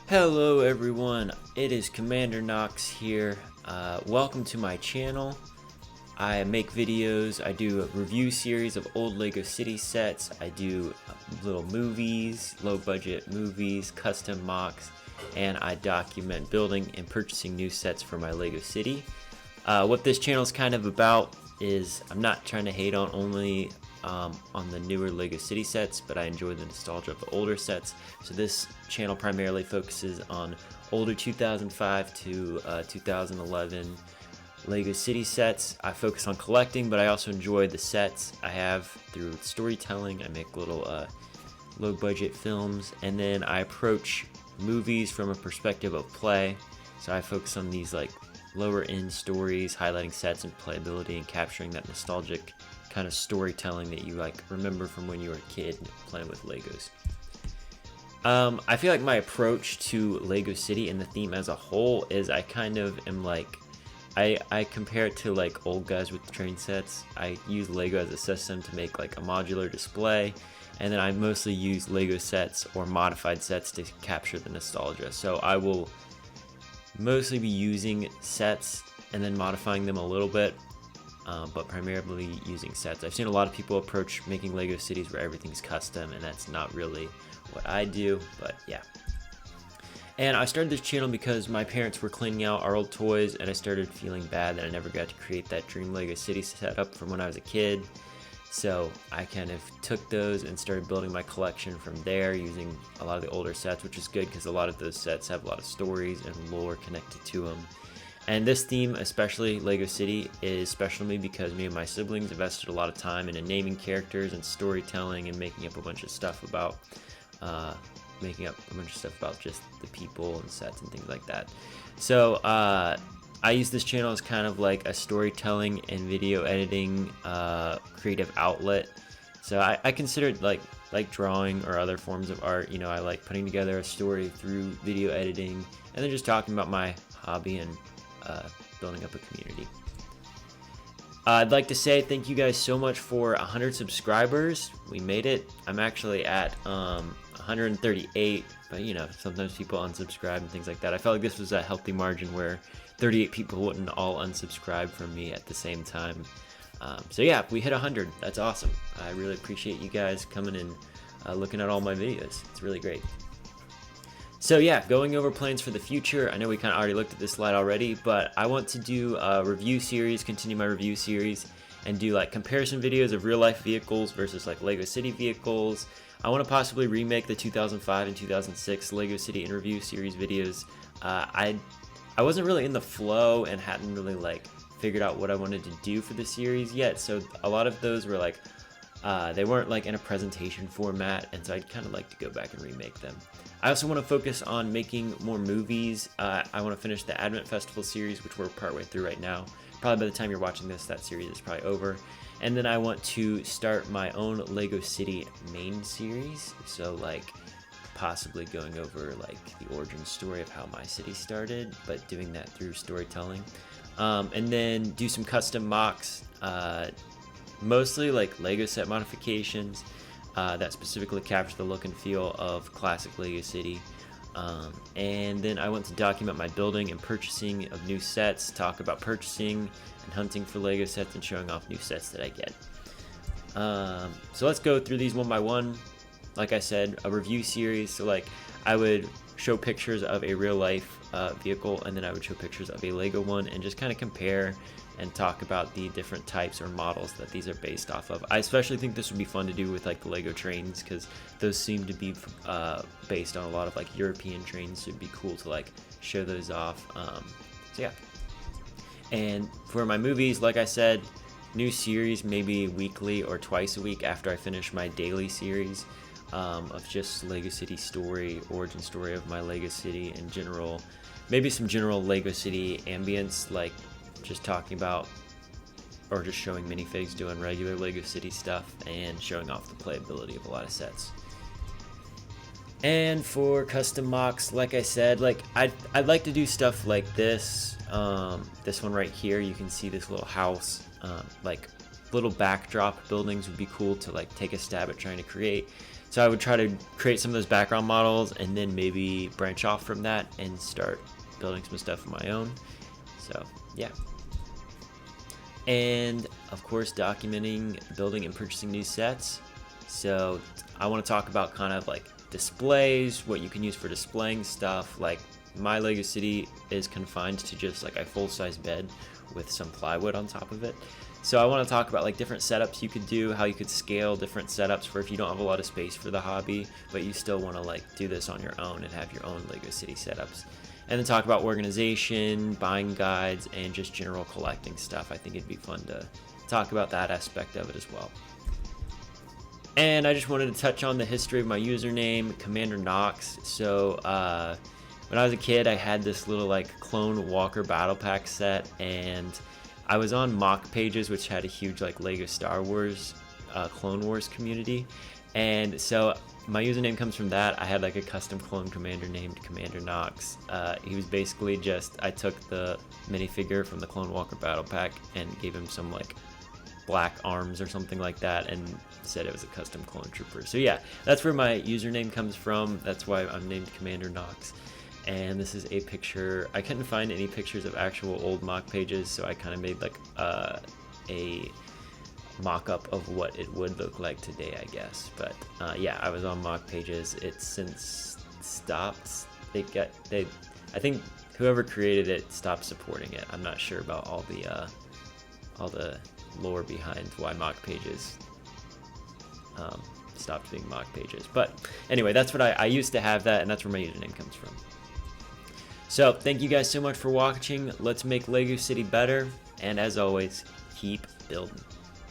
Hello everyone, it is Commander Knox here. Welcome to my channel. I make videos, I do a review series of old LEGO City sets, I do little movies, low budget movies, custom mocks, and I document building and purchasing new sets for my LEGO City. What this channel is kind of about is I'm not trying to hate on only on the newer LEGO City sets, but I enjoy the nostalgia of the older sets. So this channel primarily focuses on older 2005 to 2011 LEGO City sets. I focus on collecting, but I also enjoy the sets I have through storytelling. I make little low budget films, and then I approach movies from a perspective of play. So I focus on these like lower end stories, highlighting sets and playability and capturing that nostalgic kind of storytelling that you like remember from when you were a kid playing with Legos. I feel like my approach to LEGO City and the theme as a whole is I kind of am like I compare it to like old guys with train sets. I use Lego as a system to make like a modular display, and then I mostly use Lego sets or modified sets to capture the nostalgia. So I will mostly be using sets and then modifying them a little bit, but primarily using sets. I've seen a lot of people approach making LEGO cities where everything's custom, and that's not really what I do, but yeah. And I started this channel because my parents were cleaning out our old toys, and I started feeling bad that I never got to create that dream LEGO City setup from when I was a kid. So I kind of took those and started building my collection from there using a lot of the older sets, which is good because a lot of those sets have a lot of stories and lore connected to them. And this theme, especially LEGO City, is special to me because me and my siblings invested a lot of time into naming characters and storytelling and making up a bunch of stuff about just the people and sets and things like that. So I use this channel as kind of like a storytelling and video editing creative outlet. So I consider it like drawing or other forms of art. You know, I like putting together a story through video editing and then just talking about my hobby and building up a community. I'd like to say thank you guys so much for 100 subscribers. We made it. I'm actually at 138, but you know, sometimes people unsubscribe and things like that. I felt like this was a healthy margin where 38 people wouldn't all unsubscribe from me at the same time. So yeah, we hit 100. That's awesome. I really appreciate you guys coming and looking at all my videos. It's really great. So yeah, going over plans for the future. I know we kind of already looked at this slide already, but I want to do a review series, continue my review series, and do like comparison videos of real life vehicles versus like LEGO City vehicles. I want to possibly remake the 2005 and 2006 LEGO City interview series videos. I wasn't really in the flow and hadn't really like figured out what I wanted to do for the series yet, so a lot of those were like they weren't like in a presentation format, and so I'd kind of like to go back and remake them. I also want to focus on making more movies. I want to finish the Advent Festival series, which we're partway through right now. Probably by the time you're watching this, that series is probably over. And then I want to start my own LEGO City main series. So like possibly going over like the origin story of how my city started, but doing that through storytelling. And then do some custom mocks, mostly like LEGO set modifications that specifically capture the look and feel of classic LEGO City. And then I want to document my building and purchasing of new sets, talk about purchasing and hunting for LEGO sets and showing off new sets that I get. So let's go through these one by one. Like I said, a review series. So like I would show pictures of a real life vehicle, and then I would show pictures of a LEGO one and just kind of compare and talk about the different types or models that these are based off of. I especially think this would be fun to do with like the LEGO trains, because those seem to be based on a lot of like European trains, so it'd be cool to like show those off. So yeah. And for my movies, like I said, new series maybe weekly or twice a week after I finish my daily series of just LEGO City story, origin story of my LEGO City in general. Maybe some general LEGO City ambience, like just talking about or just showing minifigs doing regular LEGO City stuff and showing off the playability of a lot of sets. And for custom mocks, like I said, like I'd like to do stuff like this. This one right here, you can see this little house, like little backdrop buildings would be cool to like take a stab at trying to create. So I would try to create some of those background models and then maybe branch off from that and start building some stuff of my own. So yeah. And of course, documenting building and purchasing new sets. So I want to talk about kind of like displays, what you can use for displaying stuff. Like my Lego City is confined to just like a full-size bed with some plywood on top of it. So I want to talk about like different setups you could do, how you could scale different setups for if you don't have a lot of space for the hobby, but you still want to like do this on your own and have your own Lego City setups. And then talk about organization, buying guides, and just general collecting stuff. I think it'd be fun to talk about that aspect of it as well. And I just wanted to touch on the history of my username, Commander Knox. So when I was a kid, I had this little like Clone Walker Battle Pack set, and I was on MOC pages, which had a huge like Lego Star Wars, Clone Wars community. And so my username comes from that. I had like a custom clone commander named Commander Knox. He was basically just, I took the minifigure from the Clone Walker Battle Pack and gave him some like black arms or something like that and said it was a custom clone trooper. So yeah, that's where my username comes from. That's why I'm named Commander Knox. And this is a picture. I couldn't find any pictures of actual old MOC pages, so I kind of made like a mock-up of what it would look like today, I guess. But yeah, I was on MOC pages. It's since stopped. I think whoever created it stopped supporting it. I'm not sure about all the lore behind why MOC pages stopped being MOC pages. But anyway, that's what I used to have that, and that's where my username comes from. So thank you guys so much for watching. Let's make Lego City better, and as always, keep building.